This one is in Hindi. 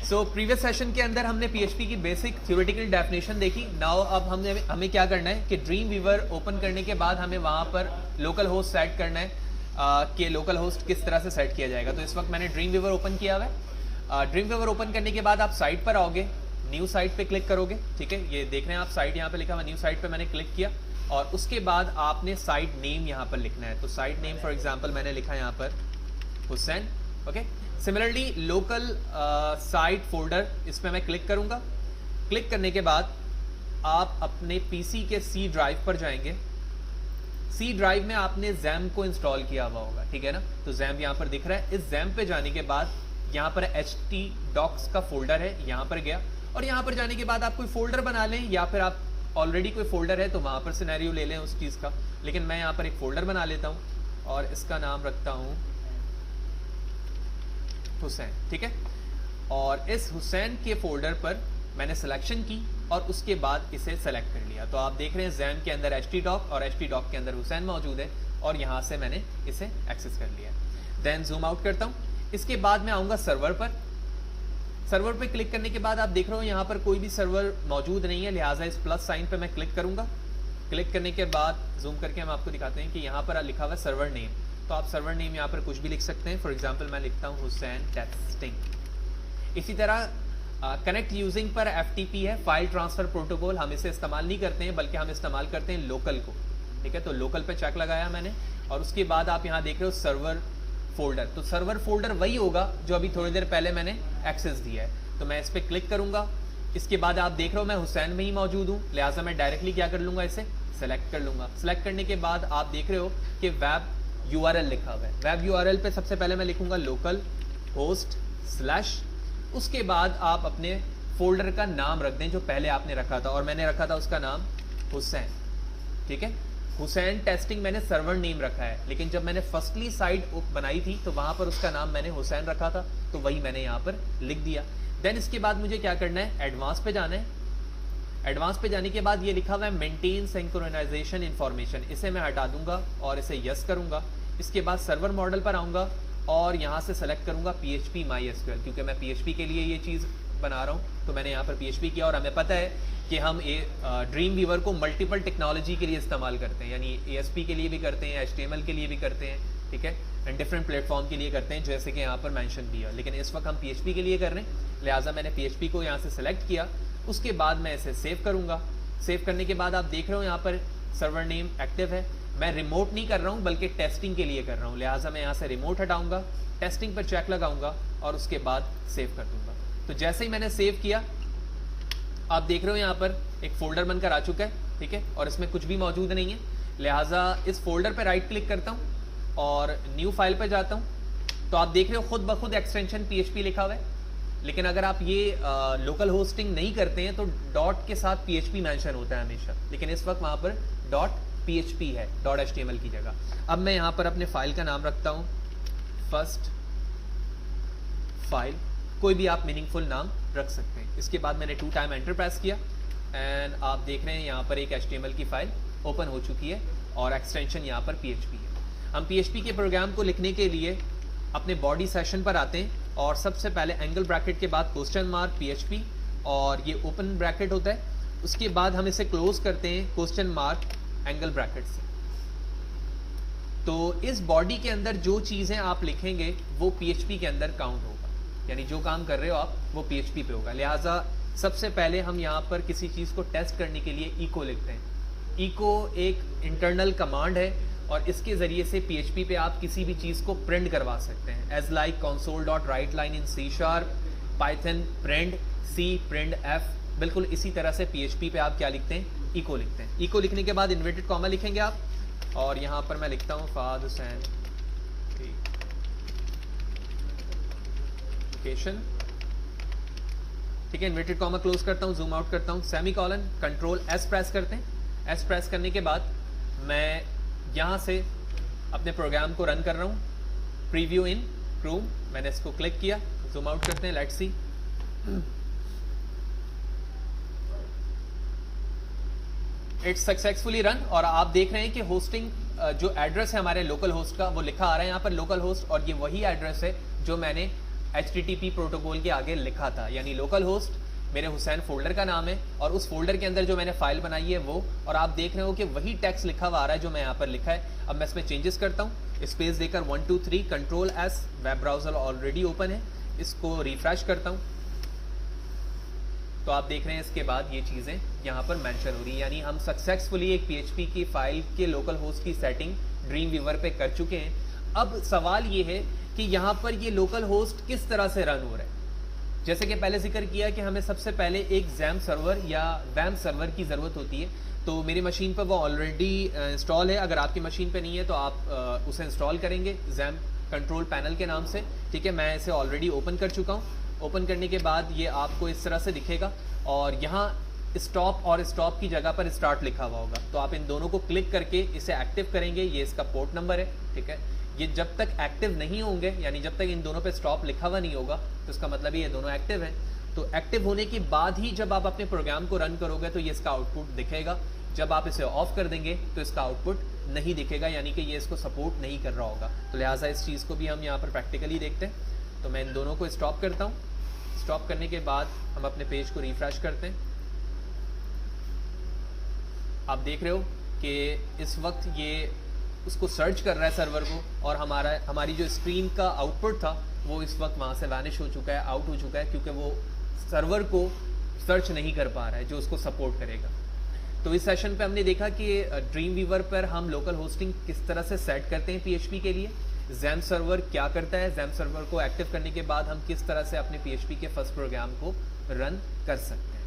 सो प्रीवियस सेशन के अंदर हमने PHP की बेसिक थ्योरेटिकल डेफिनेशन देखी। नाउ अब हमें क्या करना है कि ड्रीम वीवर ओपन करने के बाद हमें वहाँ पर लोकल होस्ट सेट करना है कि लोकल होस्ट किस तरह से सेट किया जाएगा। तो इस वक्त मैंने ड्रीम वीवर ओपन किया हुआ है। ड्रीम वीवर ओपन करने के बाद आप साइट पर आओगे, न्यू साइट पे क्लिक करोगे, ठीक है। ये देख रहे हैं आप साइट यहाँ पे लिखा हुआ, न्यू साइट पे मैंने क्लिक किया और उसके बाद आपने साइट नेम यहाँ पर लिखना है। तो साइट नेम फॉर एग्जांपल मैंने लिखा है यहाँ पर Hussain, okay. Similarly local site folder, इस पर मैं क्लिक करूंगा। क्लिक करने के बाद आप अपने पीसी के सी ड्राइव पर जाएंगे। सी ड्राइव में आपने जैम को इंस्टॉल किया हुआ होगा, ठीक है ना। तो जैम यहाँ पर दिख रहा है। इस जैम पे जाने के बाद यहाँ पर htdocs का फोल्डर है, यहाँ पर गया और यहाँ पर जाने के बाद आप कोई फोल्डर बना लें या फिर आप ऑलरेडी कोई फोल्डर है तो वहाँ पर सिनेरियो ले लें उस चीज़ का। लेकिन मैं यहाँ पर एक फोल्डर बना लेता हूँ और इसका नाम रखता हूँ हुसैन, ठीक है। और इस हुसैन के फोल्डर पर मैंने सिलेक्शन की और उसके बाद इसे सेलेक्ट कर लिया। तो आप देख रहे हैं जैम के अंदर htdoc और htdoc के अंदर हुसैन मौजूद है और यहाँ से मैंने इसे एक्सेस कर लिया। देन जूम आउट करता हूँ। इसके बाद मैं आऊँगा सर्वर पर। सर्वर पे क्लिक करने के बाद आप देख रहे हो यहाँ पर कोई भी सर्वर मौजूद नहीं है, लिहाजा इस प्लस साइन पे मैं क्लिक करूँगा। क्लिक करने के बाद जूम करके हम आपको दिखाते हैं कि यहाँ पर लिखा हुआ है सर्वर नेम। तो आप सर्वर नेम यहाँ पर कुछ भी लिख सकते हैं। फॉर एग्जांपल मैं लिखता हूँ हुसैन टेस्टिंग। इसी तरह कनेक्ट यूजिंग पर FTP है, फाइल ट्रांसफर प्रोटोकॉल। हम इसे इस्तेमाल नहीं करते हैं बल्कि हम इस्तेमाल करते हैं लोकल को, ठीक है। तो लोकल पे चेक लगाया मैंने और उसके बाद आप यहाँ देख रहे हो सर्वर फोल्डर। तो सर्वर फोल्डर वही होगा जो अभी थोड़ी देर पहले मैंने एक्सेस दिया है। तो मैं इस पर क्लिक करूंगा। इसके बाद आप देख रहे हो मैं हुसैन में ही मौजूद हूँ, लिहाजा मैं डायरेक्टली क्या कर लूंगा, इसे सेलेक्ट कर लूंगा। सेलेक्ट करने के बाद आप देख रहे हो कि वेब URL लिखा हुआ है। वेब URL पे सबसे पहले मैं लिखूंगा लोकल होस्ट स्लैश, उसके बाद आप अपने फोल्डर का नाम रख दें जो पहले आपने रखा था और मैंने रखा था उसका नाम हुसैन, ठीक है। हुसैन टेस्टिंग मैंने सर्वर नेम रखा है, लेकिन जब मैंने फर्स्टली साइट बनाई थी तो वहां पर उसका नाम मैंने हुसैन रखा था, तो वही मैंने यहाँ पर लिख दिया। देन इसके बाद मुझे क्या करना है, एडवांस पे जाना है। एडवांस पे जाने के बाद ये लिखा हुआ है मेंटेन सिंक्रोनाइजेशन इंफॉर्मेशन, इसे मैं हटा दूंगा और इसे यस करूंगा। इसके बाद सर्वर मॉडल पर आऊंगा और यहाँ से सेलेक्ट करूंगा PHP MySQL, क्योंकि मैं PHP के लिए ये चीज़ बना रहा हूँ। तो मैंने यहाँ पर PHP किया और हमें पता है कि हम ड्रीम वीवर को मल्टीपल टेक्नोलॉजी के लिए इस्तेमाल करते हैं, यानी ASP के लिए भी करते हैं, HTML के लिए भी करते हैं, ठीक है, एंड डिफरेंट प्लेटफॉर्म के लिए करते हैं जैसे कि यहाँ पर मेंशन भी है। लेकिन इस वक्त हम PHP के लिए कर रहे हैं, लिहाजा मैंने PHP को यहाँ से सेलेक्ट किया। उसके बाद मैं इसे सेव करूँगा। सेव करने के बाद आप देख रहे हो यहाँ पर सर्वर नेम एक्टिव है। मैं रिमोट नहीं कर रहा हूँ बल्कि टेस्टिंग के लिए कर रहा हूँ, लिहाजा मैं यहाँ से रिमोट हटाऊंगा, टेस्टिंग पर चेक लगाऊंगा और उसके बाद सेव कर दूंगा। तो जैसे ही मैंने सेव किया आप देख रहे हो यहाँ पर एक फोल्डर बनकर आ चुका है, ठीक है, और इसमें कुछ भी मौजूद नहीं है। लिहाजा इस फोल्डर पर राइट क्लिक करता हूँ और न्यू फाइल पर जाता हूँ। तो आप देख रहे हो खुद ब खुद एक्सटेंशन PHP लिखा हुआ है। लेकिन अगर आप ये लोकल होस्टिंग नहीं करते हैं तो डॉट के साथ PHP मेंशन होता है हमेशा, लेकिन इस वक्त वहाँ पर .php है, .html की जगह। अब मैं यहाँ पर अपने फाइल का नाम रखता हूँ फर्स्ट फाइल, कोई भी आप मीनिंगफुल नाम रख सकते हैं। इसके बाद मैंने 2 टाइम एंटर प्रेस किया एंड आप देख रहे हैं यहाँ पर एक HTML की फाइल ओपन हो चुकी है और एक्सटेंशन यहाँ पर PHP है। हम PHP के प्रोग्राम को लिखने के लिए अपने बॉडी सेशन पर आते हैं और सबसे पहले एंगल ब्रैकेट के बाद क्वेश्चन मार्क PHP और ये ओपन ब्रैकेट होता है। उसके बाद हम इसे क्लोज करते हैं क्वेश्चन मार्क एंगल ब्रैकेट से। तो इस बॉडी के अंदर जो चीज़ें आप लिखेंगे वो PHP के अंदर काउंट होगा, यानी जो काम कर रहे हो आप वो PHP पे होगा। लिहाजा सबसे पहले हम यहाँ पर किसी चीज़ को टेस्ट करने के लिए echo लिखते हैं। echo एक इंटरनल कमांड है और इसके ज़रिए से PHP पे आप किसी भी चीज़ को प्रिंट करवा सकते हैं। एज लाइक console.writeline इन C#, Python print C, print F, बिल्कुल इसी तरह से PHP पे आप क्या लिखते हैं, echo लिखते हैं। echo लिखने के बाद इन्वर्टेड कॉमा लिखेंगे आप और यहाँ पर मैं लिखता हूँ फाद हुसैन लोकेशन, ठीक है। इन्वर्टेड कॉमा क्लोज करता हूँ, जूम आउट करता हूँ, सेमीकोलन, कंट्रोल S प्रेस करते हैं। S प्रेस करने के बाद मैं यहाँ से अपने प्रोग्राम को रन कर रहा हूँ। प्रीव्यू इन क्रोम, मैंने इसको क्लिक किया, जूम आउट करते हैं, let's see. It's successfully run और आप देख रहे हैं कि होस्टिंग जो एड्रेस है हमारे लोकल होस्ट का वो लिखा आ रहा है यहाँ पर लोकल होस्ट, और ये वही एड्रेस है जो मैंने HTTP प्रोटोकॉल के आगे लिखा था, यानी लोकल होस्ट मेरे हुसैन फोल्डर का नाम है और उस फोल्डर के अंदर जो मैंने फाइल बनाई है वो, और आप देख रहे हो कि वही टेक्स्ट लिखा हुआ आ रहा है जो मैं यहाँ पर लिखा है। अब मैं इसमें चेंजेस करता हूँ, स्पेस देकर 1 2 3 control S, web browser already open है, इसको रिफ्रेश करता हूँ तो आप देख रहे हैं इसके बाद ये चीज़ें यहाँ पर मेंशन हो रही है, यानी हम सक्सेसफुली एक PHP की फाइल के लोकल होस्ट की सेटिंग ड्रीम वीवर पे कर चुके हैं। अब सवाल ये है कि यहाँ पर ये लोकल होस्ट किस तरह से रन हो रहा है। जैसे कि पहले जिक्र किया कि हमें सबसे पहले एक XAMPP सर्वर या WAMP सर्वर की ज़रूरत होती है, तो मेरी मशीन पर वो ऑलरेडी इंस्टॉल है। अगर आपकी मशीन पे नहीं है तो आप उसे इंस्टॉल करेंगे XAMPP कंट्रोल पैनल के नाम से, ठीक है। मैं इसे ऑलरेडी ओपन कर चुका हूँ। ओपन करने के बाद ये आपको इस तरह से दिखेगा और यहाँ स्टॉप और स्टॉप की जगह पर स्टार्ट लिखा हुआ होगा, तो आप इन दोनों को क्लिक करके इसे एक्टिव करेंगे। ये इसका पोर्ट नंबर है, ठीक है। ये जब तक एक्टिव नहीं होंगे, यानी जब तक इन दोनों पे स्टॉप लिखा हुआ नहीं होगा, तो इसका मतलब ये दोनों एक्टिव हैं। तो एक्टिव होने के बाद ही जब आप अपने प्रोग्राम को रन करोगे तो ये इसका आउटपुट दिखेगा। जब आप इसे ऑफ कर देंगे तो इसका आउटपुट नहीं दिखेगा, यानी कि ये इसको सपोर्ट नहीं कर रहा होगा। तो लिहाजा इस चीज़ को भी हम यहाँ पर प्रैक्टिकली देखते हैं। तो मैं इन दोनों को स्टॉप करता हूँ। स्टॉप करने के बाद हम अपने पेज को रिफ्रेश करते हैं। आप देख रहे हो कि इस वक्त ये उसको सर्च कर रहा है सर्वर को, और हमारी जो स्क्रीन का आउटपुट था वो इस वक्त वहाँ से वैनिश हो चुका है, आउट हो चुका है, क्योंकि वो सर्वर को सर्च नहीं कर पा रहा है जो उसको सपोर्ट करेगा। तो इस सेशन पे हमने देखा कि ड्रीम वीवर पर हम लोकल होस्टिंग किस तरह से सेट करते हैं PHP के लिए, XAMPP सर्वर क्या करता है, XAMPP सर्वर को एक्टिव करने के बाद हम किस तरह से अपने PHP के फर्स्ट प्रोग्राम को रन कर सकते हैं।